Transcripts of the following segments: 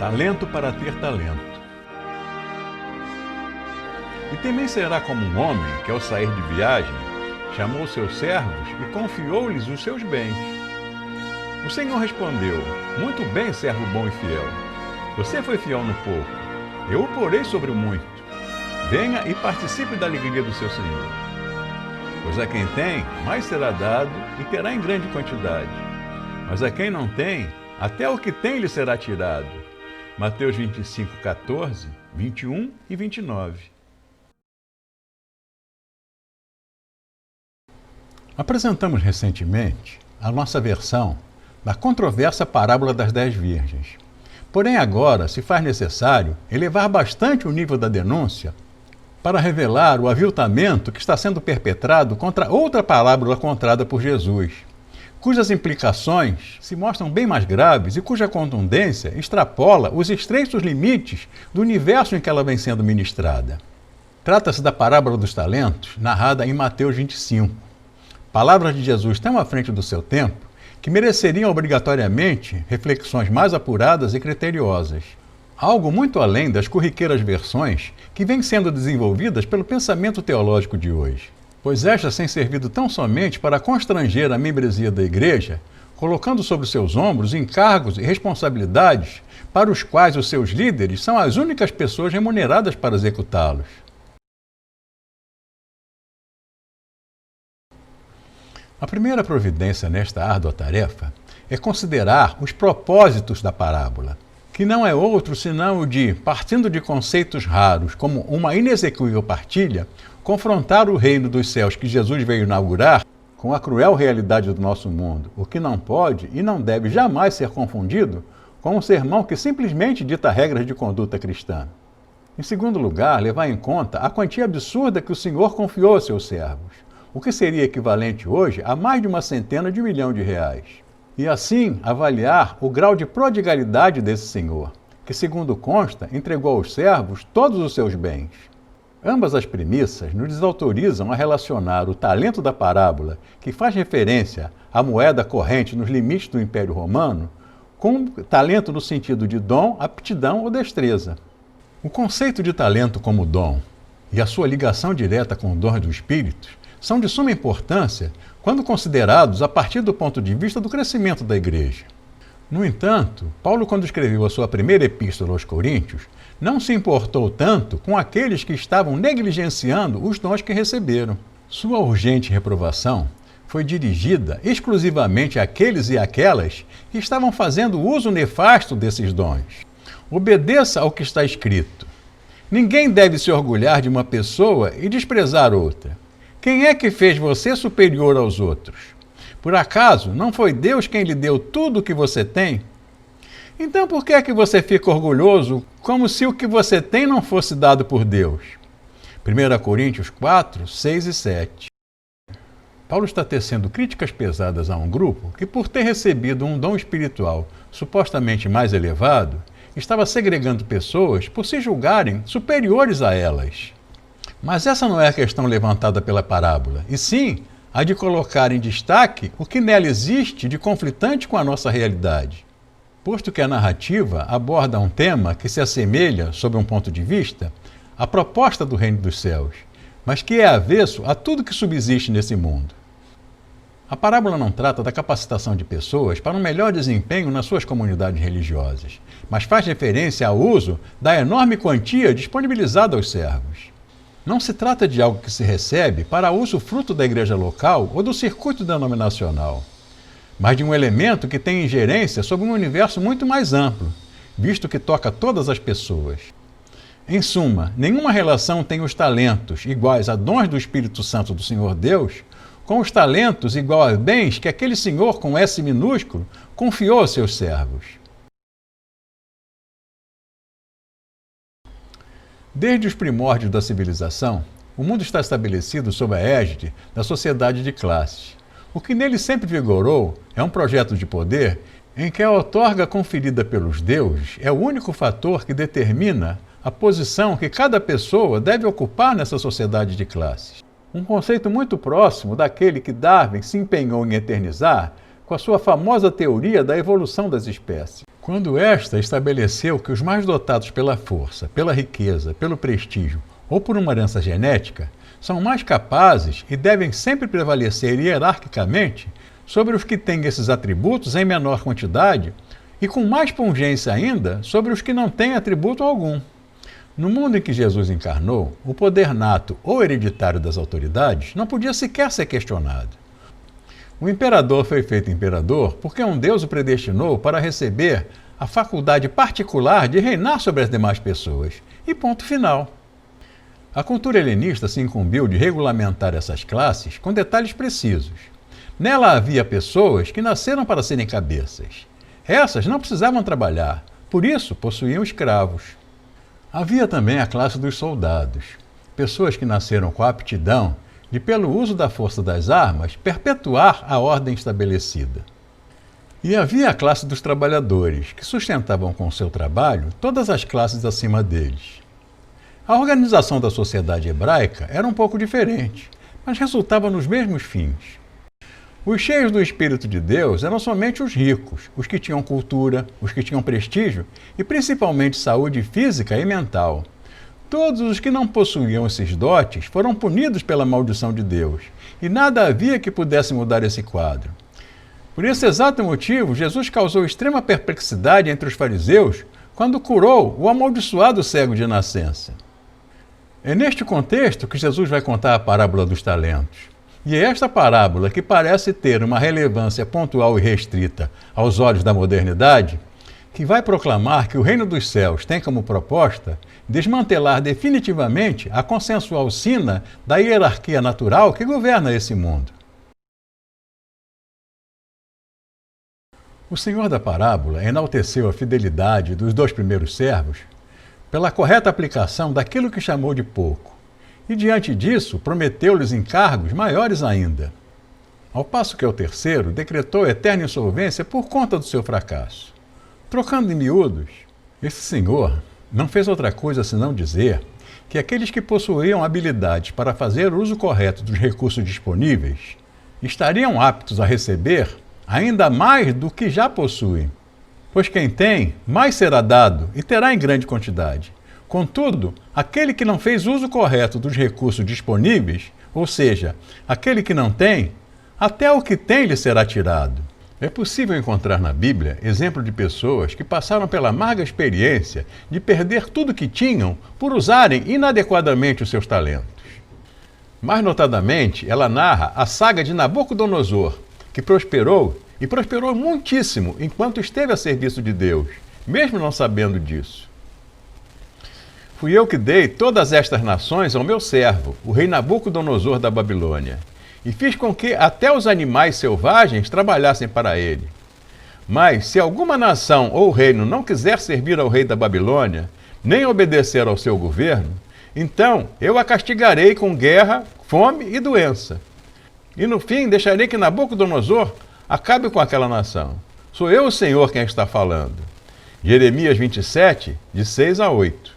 talento para ter talento. E também será como um homem que, ao sair de viagem, chamou seus servos e confiou-lhes os seus bens. O Senhor respondeu: muito bem, servo bom e fiel. Você foi fiel no pouco, eu o porei sobre o muito. Venha e participe da alegria do seu Senhor. Pois a quem tem, mais será dado e terá em grande quantidade. Mas a quem não tem, até o que tem lhe será tirado. Mateus 25, 14, 21 e 29. Apresentamos recentemente a nossa versão da controversa parábola das 10 virgens. Porém, agora se faz necessário elevar bastante o nível da denúncia para revelar o aviltamento que está sendo perpetrado contra outra parábola contada por Jesus, cujas implicações se mostram bem mais graves e cuja contundência extrapola os estreitos limites do universo em que ela vem sendo ministrada. Trata-se da parábola dos talentos, narrada em Mateus 25. Palavras de Jesus tão à frente do seu tempo que mereceriam obrigatoriamente reflexões mais apuradas e criteriosas. Algo muito além das corriqueiras versões que vêm sendo desenvolvidas pelo pensamento teológico de hoje, pois estas têm servido tão somente para constranger a membresia da Igreja, colocando sobre seus ombros encargos e responsabilidades para os quais os seus líderes são as únicas pessoas remuneradas para executá-los. A primeira providência nesta árdua tarefa é considerar os propósitos da parábola, que não é outro senão o de, partindo de conceitos raros como uma inexequível partilha, confrontar o reino dos céus que Jesus veio inaugurar com a cruel realidade do nosso mundo, o que não pode e não deve jamais ser confundido com um sermão que simplesmente dita regras de conduta cristã. Em segundo lugar, levar em conta a quantia absurda que o Senhor confiou a seus servos, o que seria equivalente hoje a mais de R$100 milhão. E assim avaliar o grau de prodigalidade desse Senhor, que, segundo consta, entregou aos servos todos os seus bens. Ambas as premissas nos desautorizam a relacionar o talento da parábola, que faz referência à moeda corrente nos limites do Império Romano, com talento no sentido de dom, aptidão ou destreza. O conceito de talento como dom e a sua ligação direta com o dom do Espírito são de suma importância quando considerados a partir do ponto de vista do crescimento da Igreja. No entanto, Paulo, quando escreveu a sua primeira epístola aos Coríntios, não se importou tanto com aqueles que estavam negligenciando os dons que receberam. Sua urgente reprovação foi dirigida exclusivamente àqueles e àquelas que estavam fazendo uso nefasto desses dons. Obedeça ao que está escrito. Ninguém deve se orgulhar de uma pessoa e desprezar outra. Quem é que fez você superior aos outros? Por acaso, não foi Deus quem lhe deu tudo o que você tem? Então por que é que você fica orgulhoso como se o que você tem não fosse dado por Deus? 1 Coríntios 4, 6 e 7. Paulo está tecendo críticas pesadas a um grupo que, por ter recebido um dom espiritual supostamente mais elevado, estava segregando pessoas por se julgarem superiores a elas. Mas essa não é a questão levantada pela parábola, e sim a de colocar em destaque o que nela existe de conflitante com a nossa realidade. Posto que a narrativa aborda um tema que se assemelha, sob um ponto de vista, à proposta do reino dos céus, mas que é avesso a tudo que subsiste nesse mundo. A parábola não trata da capacitação de pessoas para um melhor desempenho nas suas comunidades religiosas, mas faz referência ao uso da enorme quantia disponibilizada aos servos. Não se trata de algo que se recebe para uso fruto da igreja local ou do circuito denominacional, mas de um elemento que tem ingerência sobre um universo muito mais amplo, visto que toca todas as pessoas. Em suma, nenhuma relação tem os talentos iguais a dons do Espírito Santo do Senhor Deus com os talentos igual a bens que aquele Senhor com S minúsculo confiou aos seus servos. Desde os primórdios da civilização, o mundo está estabelecido sob a égide da sociedade de classes. O que nele sempre vigorou é um projeto de poder em que a outorga conferida pelos deuses é o único fator que determina a posição que cada pessoa deve ocupar nessa sociedade de classes. Um conceito muito próximo daquele que Darwin se empenhou em eternizar com a sua famosa teoria da evolução das espécies. Quando esta estabeleceu que os mais dotados pela força, pela riqueza, pelo prestígio ou por uma herança genética são mais capazes e devem sempre prevalecer hierarquicamente sobre os que têm esses atributos em menor quantidade e com mais pungência ainda sobre os que não têm atributo algum. No mundo em que Jesus encarnou, o poder nato ou hereditário das autoridades não podia sequer ser questionado. O imperador foi feito imperador porque um Deus o predestinou para receber a faculdade particular de reinar sobre as demais pessoas. E ponto final. A cultura helenista se incumbiu de regulamentar essas classes com detalhes precisos. Nela havia pessoas que nasceram para serem cabeças. Essas não precisavam trabalhar, por isso possuíam escravos. Havia também a classe dos soldados, pessoas que nasceram com a aptidão de, pelo uso da força das armas, perpetuar a ordem estabelecida. E havia a classe dos trabalhadores, que sustentavam com seu trabalho todas as classes acima deles. A organização da sociedade hebraica era um pouco diferente, mas resultava nos mesmos fins. Os cheios do Espírito de Deus eram somente os ricos, os que tinham cultura, os que tinham prestígio e principalmente saúde física e mental. Todos os que não possuíam esses dotes foram punidos pela maldição de Deus, e nada havia que pudesse mudar esse quadro. Por esse exato motivo, Jesus causou extrema perplexidade entre os fariseus quando curou o amaldiçoado cego de nascença. É neste contexto que Jesus vai contar a parábola dos talentos. E é esta parábola, que parece ter uma relevância pontual e restrita aos olhos da modernidade, que vai proclamar que o reino dos céus tem como proposta desmantelar definitivamente a consensual sina da hierarquia natural que governa esse mundo. O Senhor da parábola enalteceu a fidelidade dos 2 primeiros servos pela correta aplicação daquilo que chamou de pouco, e diante disso prometeu-lhes encargos maiores ainda. Ao passo que o terceiro decretou eterna insolvência por conta do seu fracasso. Trocando em miúdos, esse senhor não fez outra coisa senão dizer que aqueles que possuíam habilidades para fazer uso correto dos recursos disponíveis estariam aptos a receber ainda mais do que já possuem, pois quem tem, mais será dado e terá em grande quantidade. Contudo, aquele que não fez uso correto dos recursos disponíveis, ou seja, aquele que não tem, até o que tem lhe será tirado. É possível encontrar na Bíblia exemplo de pessoas que passaram pela amarga experiência de perder tudo que tinham por usarem inadequadamente os seus talentos. Mais notadamente, ela narra a saga de Nabucodonosor, que prosperou, e prosperou muitíssimo enquanto esteve a serviço de Deus, mesmo não sabendo disso. Fui eu que dei todas estas nações ao meu servo, o rei Nabucodonosor da Babilônia, e fiz com que até os animais selvagens trabalhassem para ele. Mas se alguma nação ou reino não quiser servir ao rei da Babilônia, nem obedecer ao seu governo, então eu a castigarei com guerra, fome e doença. E no fim deixarei que Nabucodonosor acabe com aquela nação. Sou eu o Senhor quem está falando. Jeremias 27, de 6 a 8.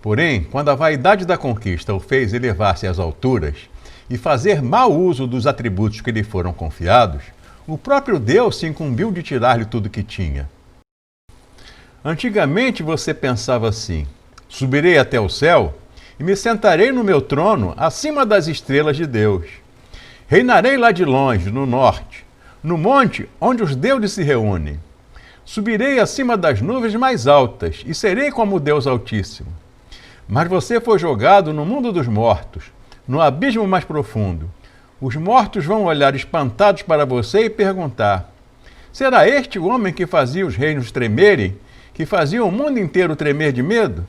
Porém, quando a vaidade da conquista o fez elevar-se às alturas e fazer mau uso dos atributos que lhe foram confiados, o próprio Deus se incumbiu de tirar-lhe tudo que tinha. Antigamente você pensava assim: subirei até o céu e me sentarei no meu trono acima das estrelas de Deus. Reinarei lá de longe, no norte, no monte onde os deuses se reúnem. Subirei acima das nuvens mais altas e serei como o Deus Altíssimo. Mas você foi jogado no mundo dos mortos, no abismo mais profundo. Os mortos vão olhar espantados para você e perguntar: será este o homem que fazia os reinos tremerem, que fazia o mundo inteiro tremer de medo?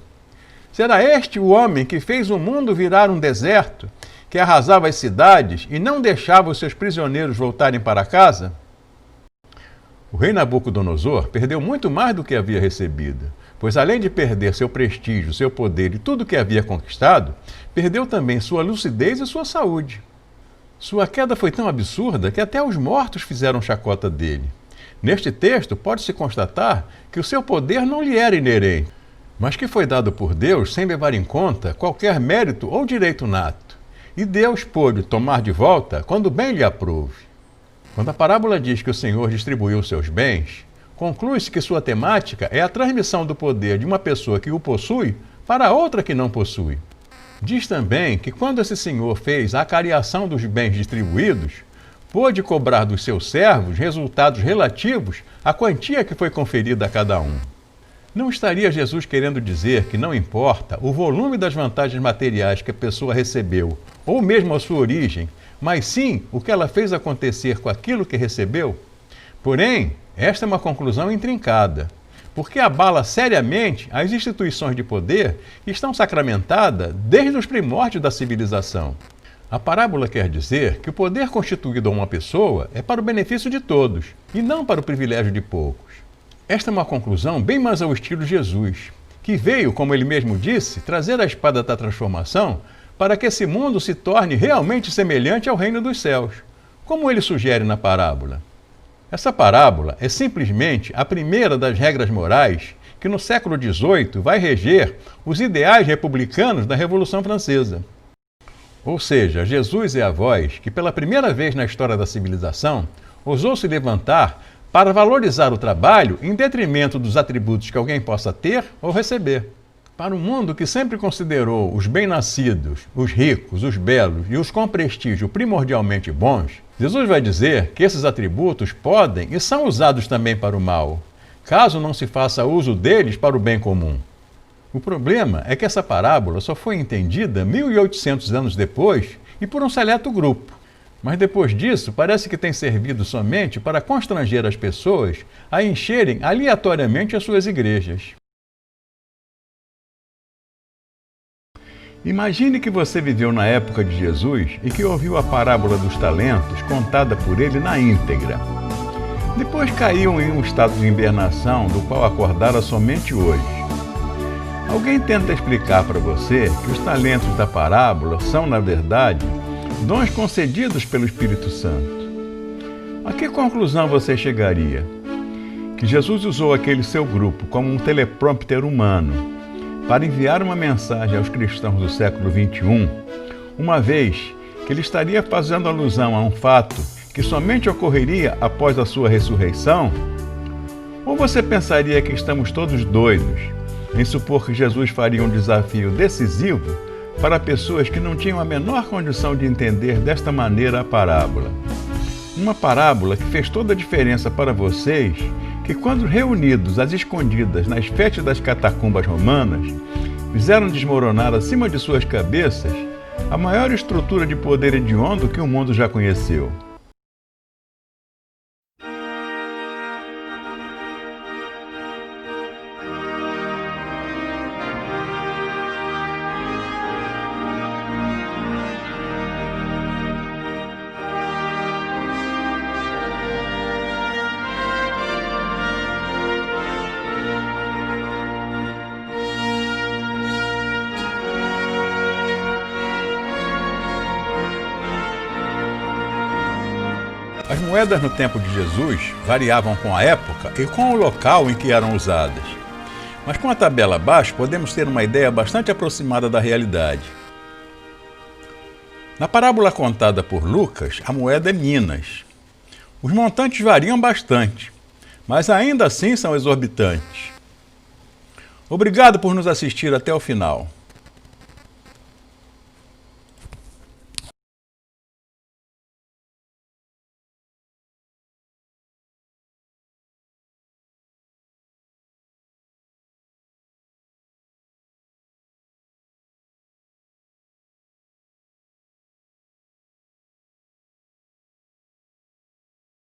Será este o homem que fez o mundo virar um deserto, que arrasava as cidades e não deixava os seus prisioneiros voltarem para casa? O rei Nabucodonosor perdeu muito mais do que havia recebido, pois além de perder seu prestígio, seu poder e tudo o que havia conquistado, perdeu também sua lucidez e sua saúde. Sua queda foi tão absurda que até os mortos fizeram chacota dele. Neste texto, pode-se constatar que o seu poder não lhe era inerente, mas que foi dado por Deus sem levar em conta qualquer mérito ou direito nato. E Deus pôde tomar de volta quando bem lhe aprouve. Quando a parábola diz que o Senhor distribuiu seus bens, conclui-se que sua temática é a transmissão do poder de uma pessoa que o possui para outra que não possui. Diz também que quando esse senhor fez a acariação dos bens distribuídos, pôde cobrar dos seus servos resultados relativos à quantia que foi conferida a cada um. Não estaria Jesus querendo dizer que não importa o volume das vantagens materiais que a pessoa recebeu, ou mesmo a sua origem, mas sim o que ela fez acontecer com aquilo que recebeu? Porém, esta é uma conclusão intrincada, porque abala seriamente as instituições de poder que estão sacramentadas desde os primórdios da civilização. A parábola quer dizer que o poder constituído a uma pessoa é para o benefício de todos, e não para o privilégio de poucos. Esta é uma conclusão bem mais ao estilo Jesus, que veio, como ele mesmo disse, trazer a espada da transformação para que esse mundo se torne realmente semelhante ao reino dos céus, como ele sugere na parábola. Essa parábola é simplesmente a primeira das regras morais que no século XVIII vai reger os ideais republicanos da Revolução Francesa. Ou seja, Jesus é a voz que pela primeira vez na história da civilização ousou se levantar para valorizar o trabalho em detrimento dos atributos que alguém possa ter ou receber. Para um mundo que sempre considerou os bem-nascidos, os ricos, os belos e os com prestígio primordialmente bons, Jesus vai dizer que esses atributos podem e são usados também para o mal, caso não se faça uso deles para o bem comum. O problema é que essa parábola só foi entendida 1800 anos depois e por um seleto grupo. Mas depois disso, parece que tem servido somente para constranger as pessoas a encherem aleatoriamente as suas igrejas. Imagine que você viveu na época de Jesus e que ouviu a parábola dos talentos contada por ele na íntegra. Depois caiu em um estado de hibernação do qual acordara somente hoje. Alguém tenta explicar para você que os talentos da parábola são, na verdade, dons concedidos pelo Espírito Santo. A que conclusão você chegaria? Que Jesus usou aquele seu grupo como um teleprompter humano para enviar uma mensagem aos cristãos do século XXI, uma vez que ele estaria fazendo alusão a um fato que somente ocorreria após a sua ressurreição? Ou você pensaria que estamos todos doidos em supor que Jesus faria um desafio decisivo para pessoas que não tinham a menor condição de entender desta maneira a parábola? Uma parábola que fez toda a diferença para vocês, que quando reunidos às escondidas nas fétidas catacumbas romanas, fizeram desmoronar acima de suas cabeças a maior estrutura de poder hediondo que o mundo já conheceu. As moedas no tempo de Jesus variavam com a época e com o local em que eram usadas. Mas com a tabela abaixo podemos ter uma ideia bastante aproximada da realidade. Na parábola contada por Lucas, a moeda é minas. Os montantes variam bastante, mas ainda assim são exorbitantes. Obrigado por nos assistir até o final.